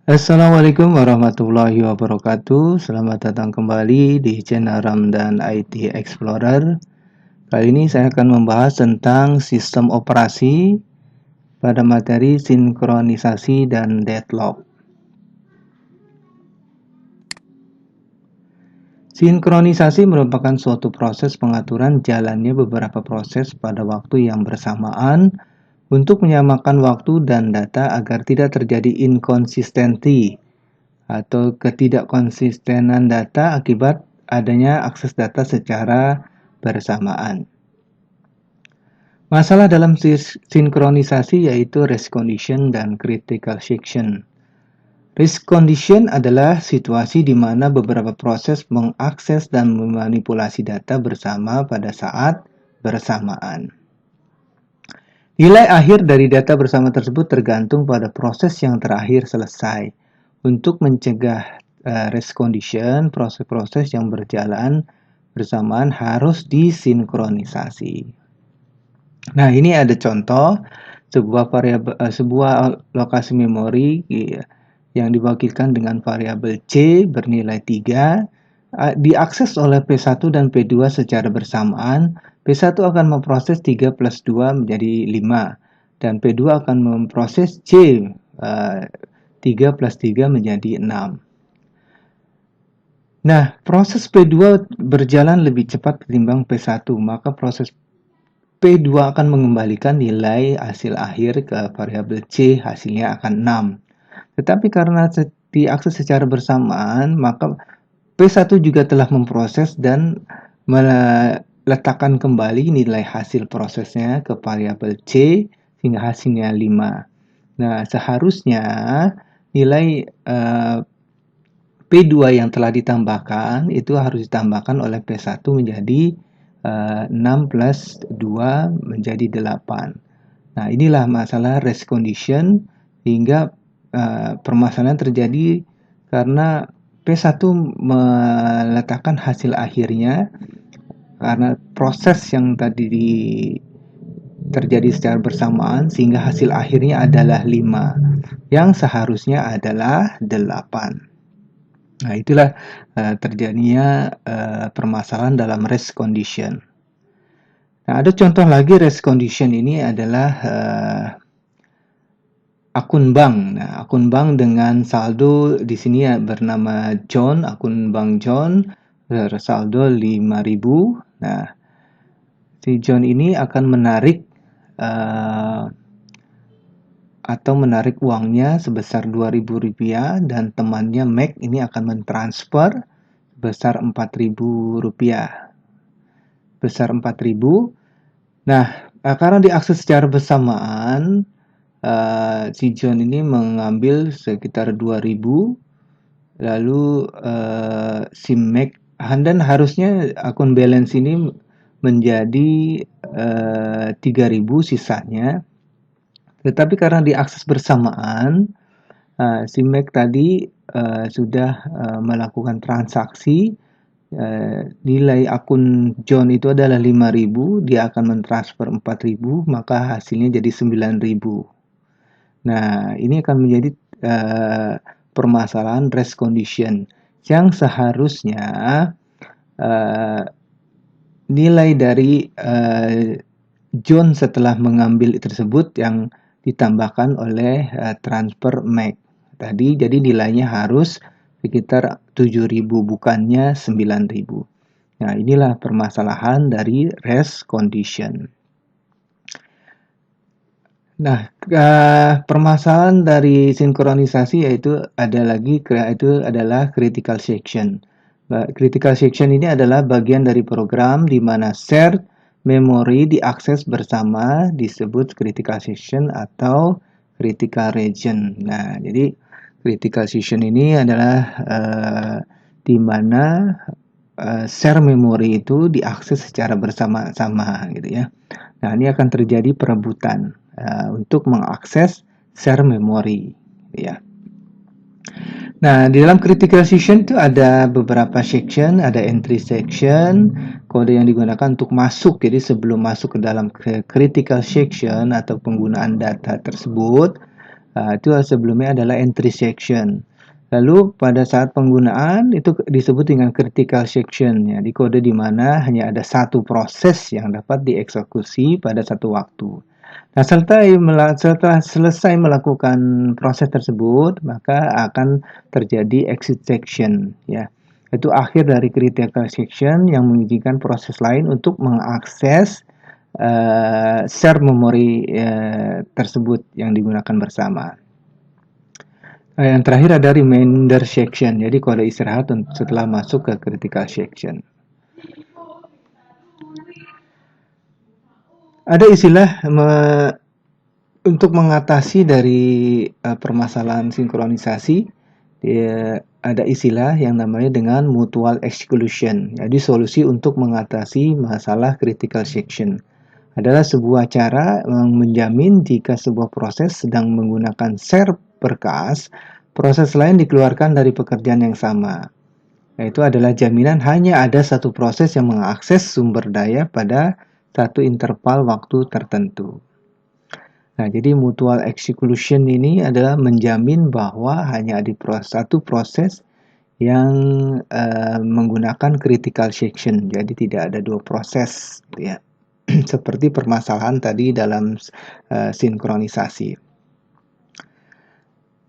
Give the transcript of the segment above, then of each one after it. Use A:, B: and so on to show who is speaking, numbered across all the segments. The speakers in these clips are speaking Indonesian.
A: Assalamualaikum warahmatullahi wabarakatuh. Selamat datang kembali di channel Ramdan IT Explorer. Kali ini saya akan membahas tentang sistem operasi pada materi sinkronisasi dan deadlock. Sinkronisasi merupakan suatu proses pengaturan jalannya beberapa proses pada waktu yang bersamaan untuk menyamakan waktu dan data agar tidak terjadi inkonsistensi atau ketidakkonsistenan data akibat adanya akses data secara bersamaan. Masalah dalam sinkronisasi yaitu race condition dan critical section. Race condition adalah situasi di mana beberapa proses mengakses dan memanipulasi data bersama pada saat bersamaan. Nilai akhir dari data bersama tersebut tergantung pada proses yang terakhir selesai. Untuk mencegah race condition, proses-proses yang berjalan bersamaan harus disinkronisasi. Nah, ini ada contoh sebuah lokasi memori yang diwakilkan dengan variabel C bernilai 3 diakses oleh P1 dan P2 secara bersamaan. P1 akan memproses 3 plus 2 menjadi 5 dan P2 akan memproses C 3 plus 3 menjadi 6. Nah, proses P2 berjalan lebih cepat ketimbang P1, maka proses P2 akan mengembalikan nilai hasil akhir ke variabel C, hasilnya akan 6. Tetapi karena diakses secara bersamaan, maka P1 juga telah memproses dan meletakkan kembali nilai hasil prosesnya ke variabel C sehingga hasilnya 5. Nah, seharusnya nilai P2 yang telah ditambahkan itu harus ditambahkan oleh P1 menjadi 6 plus 2 menjadi 8. Nah, inilah masalah race condition hingga permasalahan terjadi karena P1 meletakkan hasil akhirnya karena proses yang tadi terjadi secara bersamaan sehingga hasil akhirnya adalah 5 yang seharusnya adalah 8. Nah, itulah terjadinya permasalahan dalam race condition. Nah, ada contoh lagi race condition ini adalah akun bank. Nah, akun bank dengan saldo di sini bernama John, akun bank John, saldo 5.000. Nah, si John ini akan menarik menarik uangnya sebesar Rp2.000 dan temannya Mac ini akan mentransfer sebesar Rp4.000. Besar 4.000. Nah, karena diakses secara bersamaan, si John ini mengambil sekitar 2.000, lalu si Mac, dan harusnya akun balance ini menjadi 3.000 sisanya. Tetapi karena diakses bersamaan, si Mac tadi sudah melakukan transaksi. Nilai akun John itu adalah 5.000, dia akan mentransfer 4.000, maka hasilnya jadi 9.000. Nah, ini akan menjadi permasalahan race condition yang seharusnya nilai dari John setelah mengambil tersebut yang ditambahkan oleh transfer Mac tadi, jadi nilainya harus sekitar 7.000 bukannya 9.000. Nah, inilah permasalahan dari race condition. Nah, permasalahan dari sinkronisasi yaitu adalah critical section. Critical section ini adalah bagian dari program di mana shared memori diakses bersama, disebut critical section atau critical region. Nah, jadi critical section ini adalah di mana share memori itu diakses secara bersama-sama gitu ya. Nah, ini akan terjadi perebutan untuk mengakses share memori ya. Nah, di dalam critical section itu ada beberapa section, ada entry section, kode yang digunakan untuk masuk. Jadi sebelum masuk ke dalam critical section atau penggunaan data tersebut, Itu sebelumnya adalah entry section. Lalu pada saat penggunaan itu disebut dengan critical section, ya, di kode di mana hanya ada satu proses yang dapat dieksekusi pada satu waktu. Nah, setelah selesai melakukan proses tersebut, maka akan terjadi exit section, ya. Itu akhir dari critical section yang mengizinkan proses lain untuk mengakses share memori tersebut yang digunakan bersama. Yang terakhir ada remainder section, jadi kode istirahat setelah masuk ke critical section. Ada istilah untuk mengatasi dari permasalahan sinkronisasi, ada istilah yang namanya dengan mutual exclusion. Jadi solusi untuk mengatasi masalah critical section adalah sebuah cara menjamin jika sebuah proses sedang menggunakan share berkas, proses lain dikeluarkan dari pekerjaan yang sama. Yaitu adalah jaminan hanya ada satu proses yang mengakses sumber daya pada satu interval waktu tertentu. Nah, jadi mutual exclusion ini adalah menjamin bahwa hanya ada satu proses yang menggunakan critical section. Jadi tidak ada dua proses, ya. Seperti permasalahan tadi dalam sinkronisasi.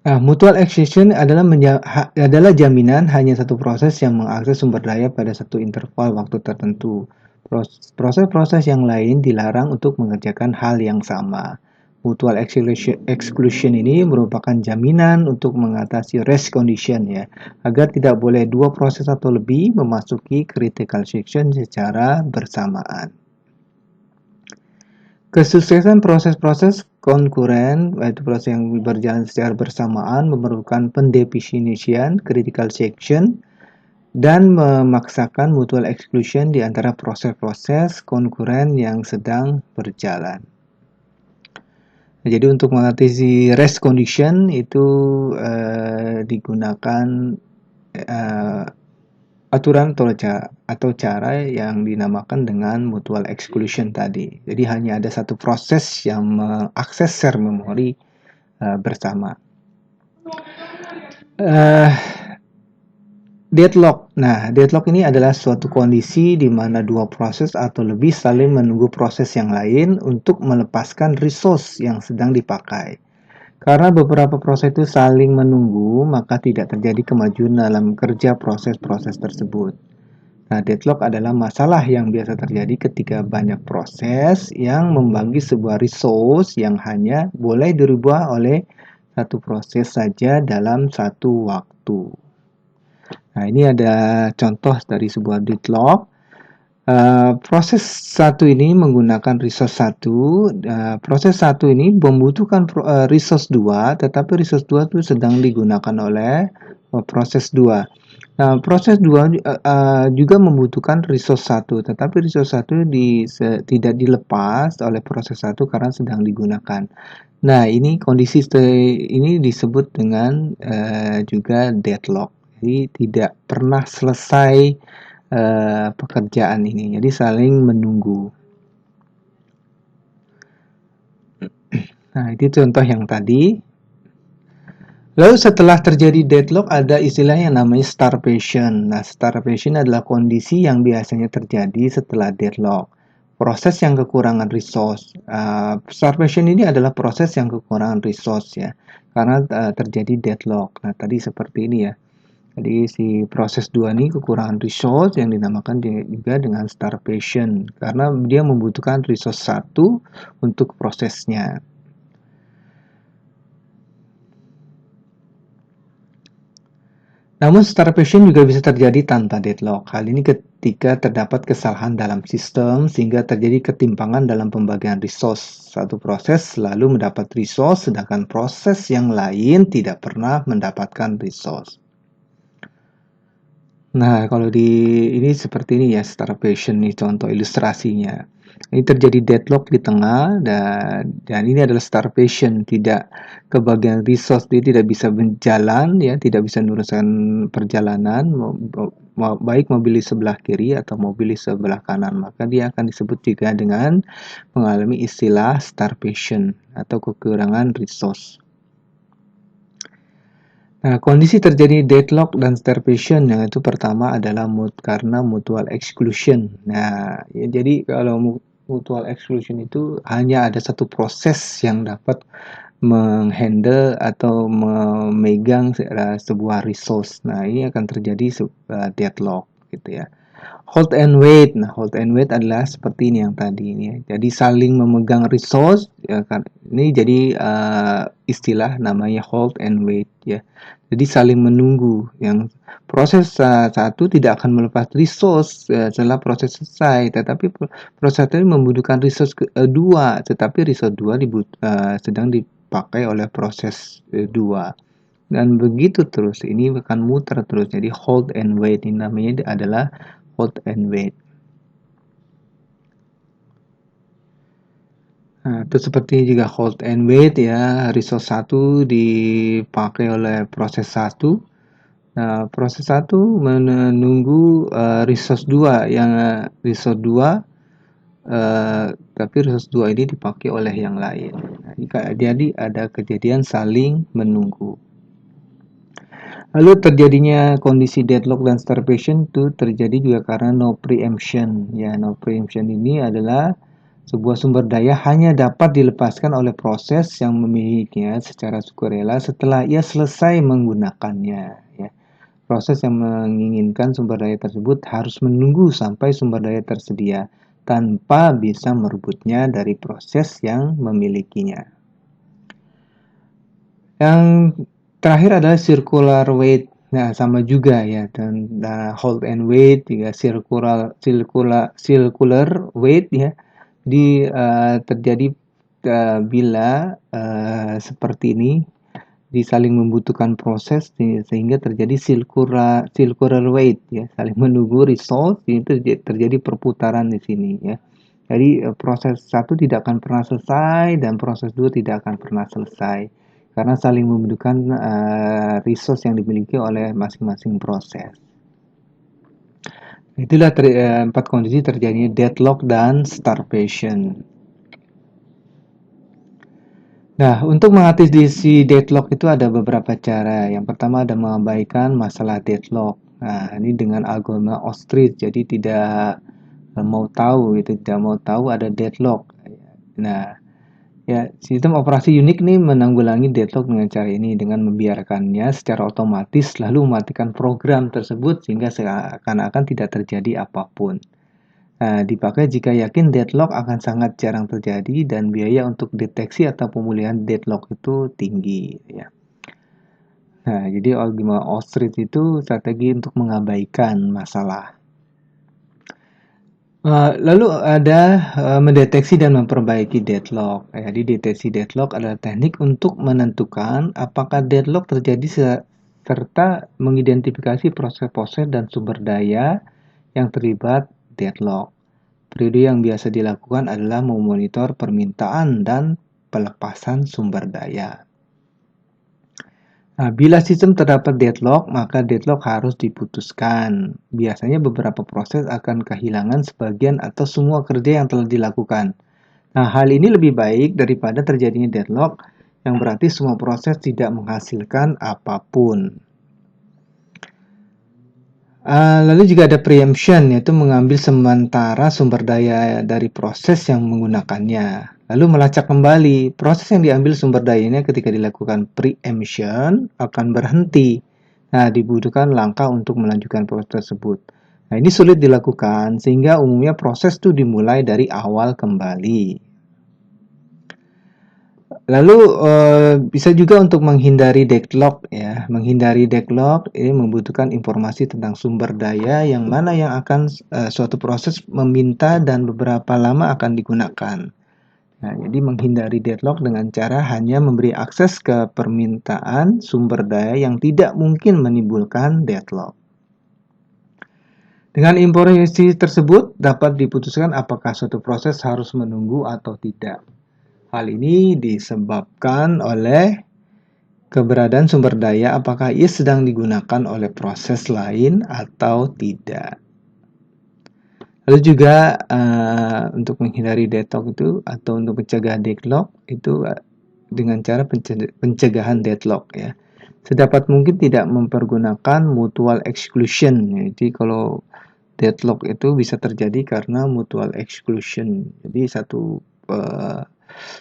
A: Nah, mutual exclusion adalah jaminan hanya satu proses yang mengakses sumber daya pada satu interval waktu tertentu. Proses-proses yang lain dilarang untuk mengerjakan hal yang sama. Mutual exclusion ini merupakan jaminan untuk mengatasi race condition, ya, agar tidak boleh dua proses atau lebih memasuki critical section secara bersamaan. Kesuksesan proses-proses konkuren, yaitu proses yang berjalan secara bersamaan, memerlukan pendefinisian critical section dan memaksakan mutual exclusion di antara proses-proses konkuren yang sedang berjalan. Jadi untuk mengatasi race condition itu digunakan aturan atau cara yang dinamakan dengan mutual exclusion tadi. Jadi hanya ada satu proses yang mengakses share memori bersama. Deadlock. Nah, deadlock ini adalah suatu kondisi di mana dua proses atau lebih saling menunggu proses yang lain untuk melepaskan resource yang sedang dipakai. Karena beberapa proses itu saling menunggu, maka tidak terjadi kemajuan dalam kerja proses-proses tersebut. Nah, deadlock adalah masalah yang biasa terjadi ketika banyak proses yang membagi sebuah resource yang hanya boleh dirubah oleh satu proses saja dalam satu waktu. Nah, ini ada contoh dari sebuah deadlock. Proses satu ini menggunakan resource satu. Proses satu ini membutuhkan resource 2, tetapi resource 2 itu sedang digunakan oleh proses 2. Nah, proses 2 juga membutuhkan resource 1, tetapi resource 1 tidak dilepas oleh proses 1 karena sedang digunakan. Nah, ini kondisi ini disebut dengan juga deadlock. Jadi tidak pernah selesai pekerjaan ini, jadi saling menunggu. Nah, itu contoh yang tadi. Lalu setelah terjadi deadlock ada istilah yang namanya starvation. Nah, starvation adalah kondisi yang biasanya terjadi setelah deadlock. Proses yang kekurangan resource. Starvation ini adalah proses yang kekurangan resource, ya, karena terjadi deadlock. Nah, tadi seperti ini, ya. Jadi si proses 2 ini kekurangan resource yang dinamakan juga dengan starvation karena dia membutuhkan resource 1 untuk prosesnya. Namun starvation juga bisa terjadi tanpa deadlock. Hal ini ketika terdapat kesalahan dalam sistem sehingga terjadi ketimpangan dalam pembagian resource. Satu proses selalu mendapat resource sedangkan proses yang lain tidak pernah mendapatkan resource. Nah, kalau ini seperti ini, ya, starvation nih contoh ilustrasinya. Ini terjadi deadlock di tengah dan ini adalah starvation, tidak kebagian resource, dia tidak bisa berjalan, ya, tidak bisa meneruskan perjalanan baik mobil di sebelah kiri atau mobil di sebelah kanan, maka dia akan disebut juga dengan mengalami istilah starvation atau kekurangan resource. Nah, kondisi terjadi deadlock dan starvation yang itu pertama adalah karena mutual exclusion. Nah, ya, jadi kalau mutual exclusion itu hanya ada satu proses yang dapat menghandle atau memegang sebuah resource. Nah, ini akan terjadi deadlock gitu ya. Hold and wait. Nah, hold and wait adalah seperti ini yang tadi ini ya. Jadi saling memegang resource ya kan. Ini jadi istilah namanya hold and wait ya. Jadi saling menunggu. Yang proses satu tidak akan melepas resource setelah proses selesai, tetapi proses ini membutuhkan resource kedua, tetapi resource dua sedang dipakai oleh proses dua. Dan begitu terus, ini akan muter terus. Jadi hold and wait ini namanya adalah hold and wait. Nah, itu seperti juga hold and wait ya, resource 1 dipakai oleh proses 1. Nah, proses 1 menunggu resource 2 yang resource 2 tapi resource 2 ini dipakai oleh yang lain. Nah, jadi ada kejadian saling menunggu. Lalu terjadinya kondisi deadlock dan starvation itu terjadi juga karena no preemption. Ya, no preemption ini adalah sebuah sumber daya hanya dapat dilepaskan oleh proses yang memilikinya secara sukarela setelah ia selesai menggunakannya. Ya. Proses yang menginginkan sumber daya tersebut harus menunggu sampai sumber daya tersedia tanpa bisa merebutnya dari proses yang memilikinya. Yang terakhir adalah circular wait. Nah, sama juga ya, dan hold and wait juga circular wait ya. Terjadi bila seperti ini saling membutuhkan proses sehingga terjadi circular wait ya, saling menunggu resource, itu terjadi perputaran di sini ya. Jadi proses satu tidak akan pernah selesai dan proses dua tidak akan pernah selesai karena saling membutuhkan resource yang dimiliki oleh masing-masing proses. Itulah 4 kondisi terjadinya deadlock dan starvation. Nah, untuk mengatasi deadlock itu ada beberapa cara. Yang pertama ada mengabaikan masalah deadlock. Nah, ini dengan algoritma ostrich, jadi tidak mau tahu, itu tidak mau tahu ada deadlock. Nah, ya, sistem operasi unik nih menanggulangi deadlock dengan cara ini, dengan membiarkannya secara otomatis lalu mematikan program tersebut sehingga seakan-akan tidak terjadi apapun. Nah, dipakai jika yakin deadlock akan sangat jarang terjadi dan biaya untuk deteksi atau pemulihan deadlock itu tinggi ya. Nah, jadi algoritma ostrich itu strategi untuk mengabaikan masalah. Lalu ada mendeteksi dan memperbaiki deadlock. Jadi deteksi deadlock adalah teknik untuk menentukan apakah deadlock terjadi serta mengidentifikasi proses-proses dan sumber daya yang terlibat deadlock. Periode yang biasa dilakukan adalah memonitor permintaan dan pelepasan sumber daya. Nah, bila sistem terdapat deadlock, maka deadlock harus diputuskan. Biasanya beberapa proses akan kehilangan sebagian atau semua kerja yang telah dilakukan. Nah, hal ini lebih baik daripada terjadinya deadlock, yang berarti semua proses tidak menghasilkan apapun. Lalu juga ada preemption, yaitu mengambil sementara sumber daya dari proses yang menggunakannya. Lalu melacak kembali, proses yang diambil sumber dayanya ketika dilakukan preemption akan berhenti. Nah, dibutuhkan langkah untuk melanjutkan proses tersebut. Nah, ini sulit dilakukan, sehingga umumnya proses itu dimulai dari awal kembali. Lalu bisa juga untuk menghindari deadlock ya. Menghindari deadlock ini membutuhkan informasi tentang sumber daya yang mana yang akan suatu proses meminta dan beberapa lama akan digunakan. Nah, jadi menghindari deadlock dengan cara hanya memberi akses ke permintaan sumber daya yang tidak mungkin menimbulkan deadlock. Dengan informasi tersebut dapat diputuskan apakah suatu proses harus menunggu atau tidak. Hal ini disebabkan oleh keberadaan sumber daya, apakah ia sedang digunakan oleh proses lain atau tidak. Lalu juga untuk menghindari deadlock itu atau untuk mencegah deadlock itu dengan cara pencegahan deadlock ya. sedapat mungkin tidak mempergunakan mutual exclusion. Jadi kalau deadlock itu bisa terjadi karena mutual exclusion. Jadi satu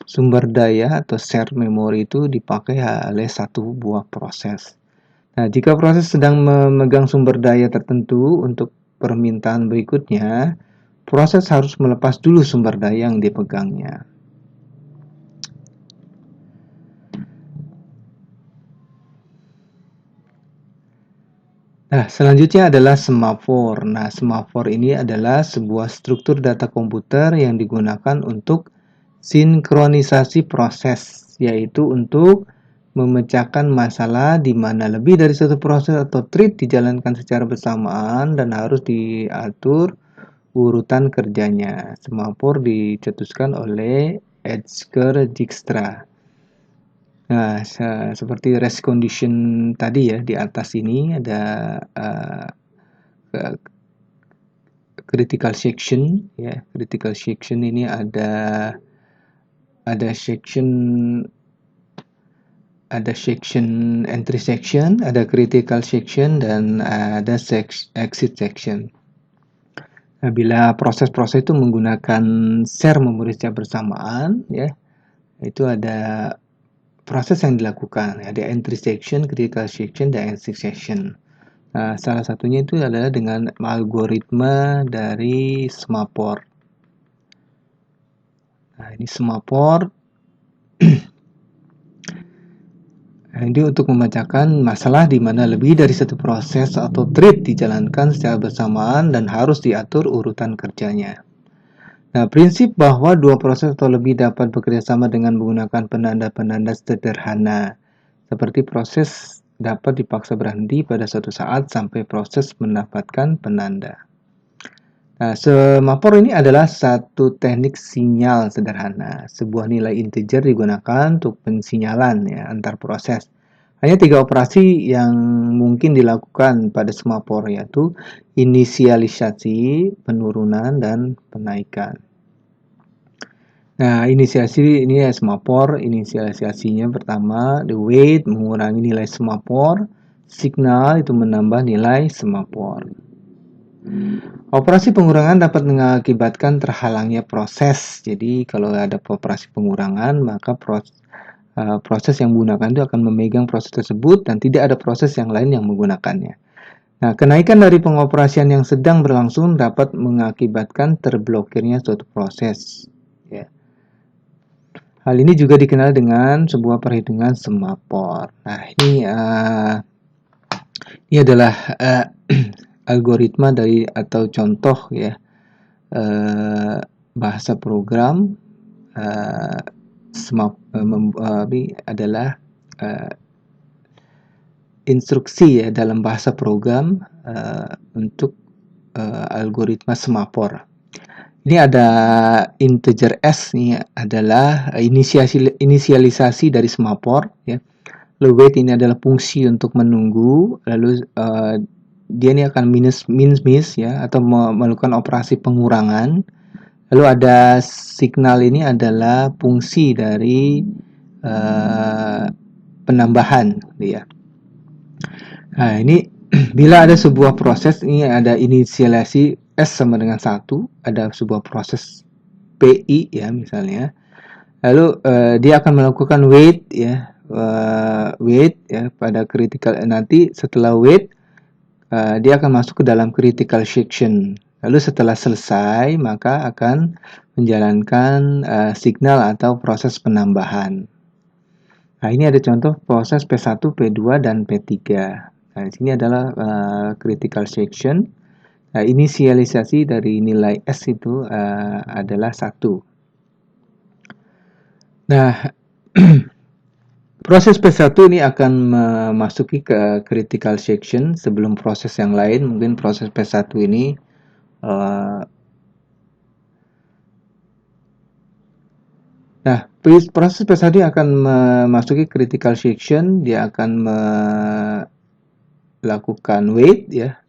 A: sumber daya atau share memory itu dipakai oleh satu buah proses. Nah, jika proses sedang memegang sumber daya tertentu untuk permintaan berikutnya, proses harus melepas dulu sumber daya yang dipegangnya. Nah, selanjutnya adalah semafor. Nah, semafor ini adalah sebuah struktur data komputer yang digunakan untuk sinkronisasi proses, yaitu untuk memecahkan masalah di mana lebih dari satu proses atau thread dijalankan secara bersamaan dan harus diatur urutan kerjanya. Semafor dicetuskan oleh Edsger Dijkstra. Nah, seperti race condition tadi ya, di atas ini ada critical section ya. Critical section ini ada section entry section, ada critical section, dan ada exit section. Nah, bila proses-proses itu menggunakan share memory secara bersamaan ya, itu ada proses yang dilakukan, ada entry section, critical section, dan exit section. Nah, salah satunya itu adalah dengan algoritma dari semafor. Nah, ini semafor. Ini untuk memecahkan masalah di mana lebih dari satu proses atau thread dijalankan secara bersamaan dan harus diatur urutan kerjanya. Nah, prinsip bahwa dua proses atau lebih dapat bekerjasama dengan menggunakan penanda-penanda sederhana, seperti proses dapat dipaksa berhenti pada suatu saat sampai proses mendapatkan penanda. Nah, semafor ini adalah satu teknik sinyal sederhana. Sebuah nilai integer digunakan untuk pensinyalan ya, antar proses. Hanya 3 operasi yang mungkin dilakukan pada semafor, yaitu inisialisasi, penurunan, dan penaikan. Nah, inisiasi ini ya semafor. Inisialisasinya pertama, the wait mengurangi nilai semafor, signal itu menambah nilai semafor. Operasi pengurangan dapat mengakibatkan terhalangnya proses. Jadi kalau ada operasi pengurangan, maka proses yang menggunakan itu akan memegang proses tersebut dan tidak ada proses yang lain yang menggunakannya. Nah, kenaikan dari pengoperasian yang sedang berlangsung dapat mengakibatkan terblokirnya suatu proses. Ya. Hal ini juga dikenal dengan sebuah perhitungan semafor. Nah, ini adalah algoritma dari atau contoh ya bahasa program adalah instruksi ya dalam bahasa program untuk algoritma semafor. Ini ada integer s, ini adalah inisialisasi dari semafor ya. Lalu wait ini adalah fungsi untuk menunggu, lalu dia ini akan minus ya, atau melakukan operasi pengurangan. Lalu ada signal, ini adalah fungsi dari penambahan ya. Nah, ini bila ada sebuah proses, ini ada inisialisasi S sama dengan 1, ada sebuah proses PI ya misalnya. Lalu dia akan melakukan wait ya, pada critical, nanti setelah wait dia akan masuk ke dalam critical section. Lalu setelah selesai maka akan menjalankan signal atau proses penambahan. Nah, ini ada contoh proses P1, P2, dan P3. Nah, di sini adalah critical section. Nah, inisialisasi dari nilai S itu adalah 1. Nah, proses P1 ini akan memasuki ke critical section sebelum proses yang lain. Mungkin proses P1 ini nah, proses P1 akan memasuki critical section. Dia akan melakukan wait ya.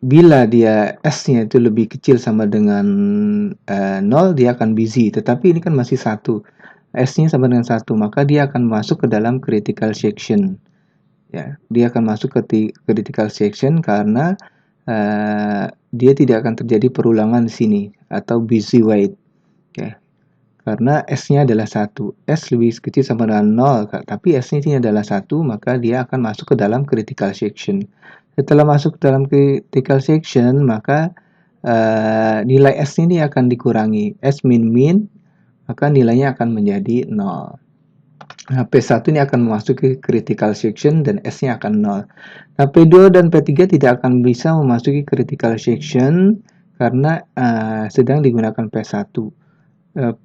A: Bila dia S-nya itu lebih kecil sama dengan 0, dia akan busy. Tetapi ini kan masih 1. S-nya sama dengan 1, maka dia akan masuk ke dalam critical section. Ya, dia akan masuk ke critical section karena dia tidak akan terjadi perulangan di sini atau busy wait. Oke. Karena S-nya adalah 1. S lebih kecil sama dengan 0, tapi S-nya ini adalah 1, maka dia akan masuk ke dalam critical section. Setelah masuk ke dalam critical section, maka nilai S ini akan dikurangi. S min, maka nilainya akan menjadi 0. Nah, P1 ini akan memasuki critical section dan S-nya akan 0. Nah, P2 dan P3 tidak akan bisa memasuki critical section karena sedang digunakan P1.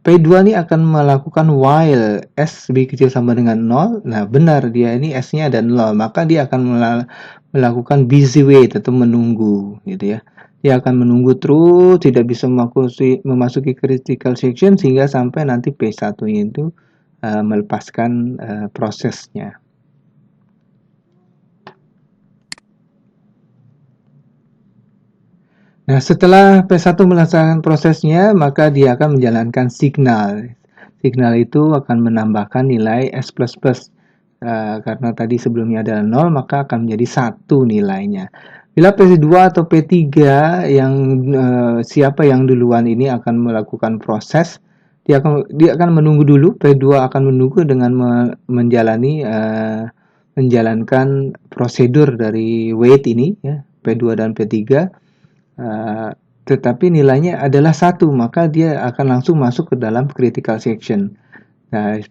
A: P2 ini akan melakukan while S lebih kecil sama dengan 0. Nah, benar, dia ini S-nya ada 0, maka dia akan melakukan busy wait atau menunggu, gitu ya. Dia akan menunggu terus, tidak bisa memasuki critical section sehingga sampai nanti P1-nya itu melepaskan prosesnya. Nah, setelah P1 melaksanakan prosesnya, maka dia akan menjalankan signal. Signal itu akan menambahkan nilai S++. Karena tadi sebelumnya adalah 0, maka akan menjadi 1 nilainya. Bila P2 atau P3 yang siapa yang duluan ini akan melakukan proses, dia akan menunggu dulu. P2 akan menunggu dengan menjalankan prosedur dari wait ini, ya, P2 dan P3. Tetapi nilainya adalah 1, maka dia akan langsung masuk ke dalam critical section. Nah,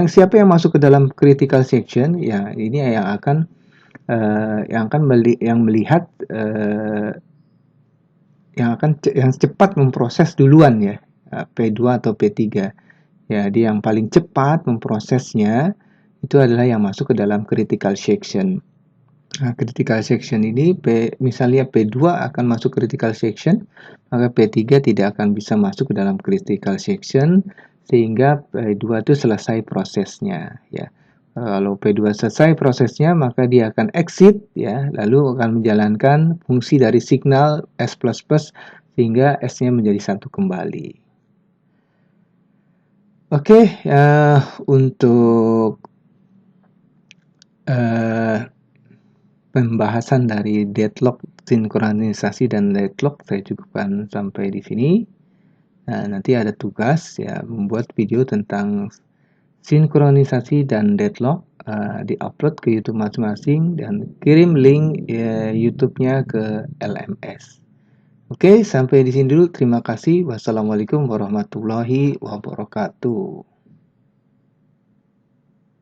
A: siapa yang masuk ke dalam critical section, ya ini yang melihat yang cepat memproses duluan, ya, P2 atau P3. Ya, dia yang paling cepat memprosesnya itu adalah yang masuk ke dalam critical section. Nah, critical section ini, misalnya P2 akan masuk critical section, maka P3 tidak akan bisa masuk ke dalam critical section sehingga P2 itu selesai prosesnya, ya. Kalau P2 selesai prosesnya, maka dia akan exit, ya, lalu akan menjalankan fungsi dari signal S++ sehingga S-nya menjadi 1 kembali. Oke, untuk pembahasan dari deadlock, sinkronisasi dan deadlock saya cukupkan sampai di sini. Nah, nanti ada tugas, ya, membuat video tentang sinkronisasi dan deadlock, diupload ke YouTube masing-masing dan kirim link YouTube-nya ke LMS. Oke, sampai di sini dulu. Terima kasih. Wassalamualaikum warahmatullahi wabarakatuh.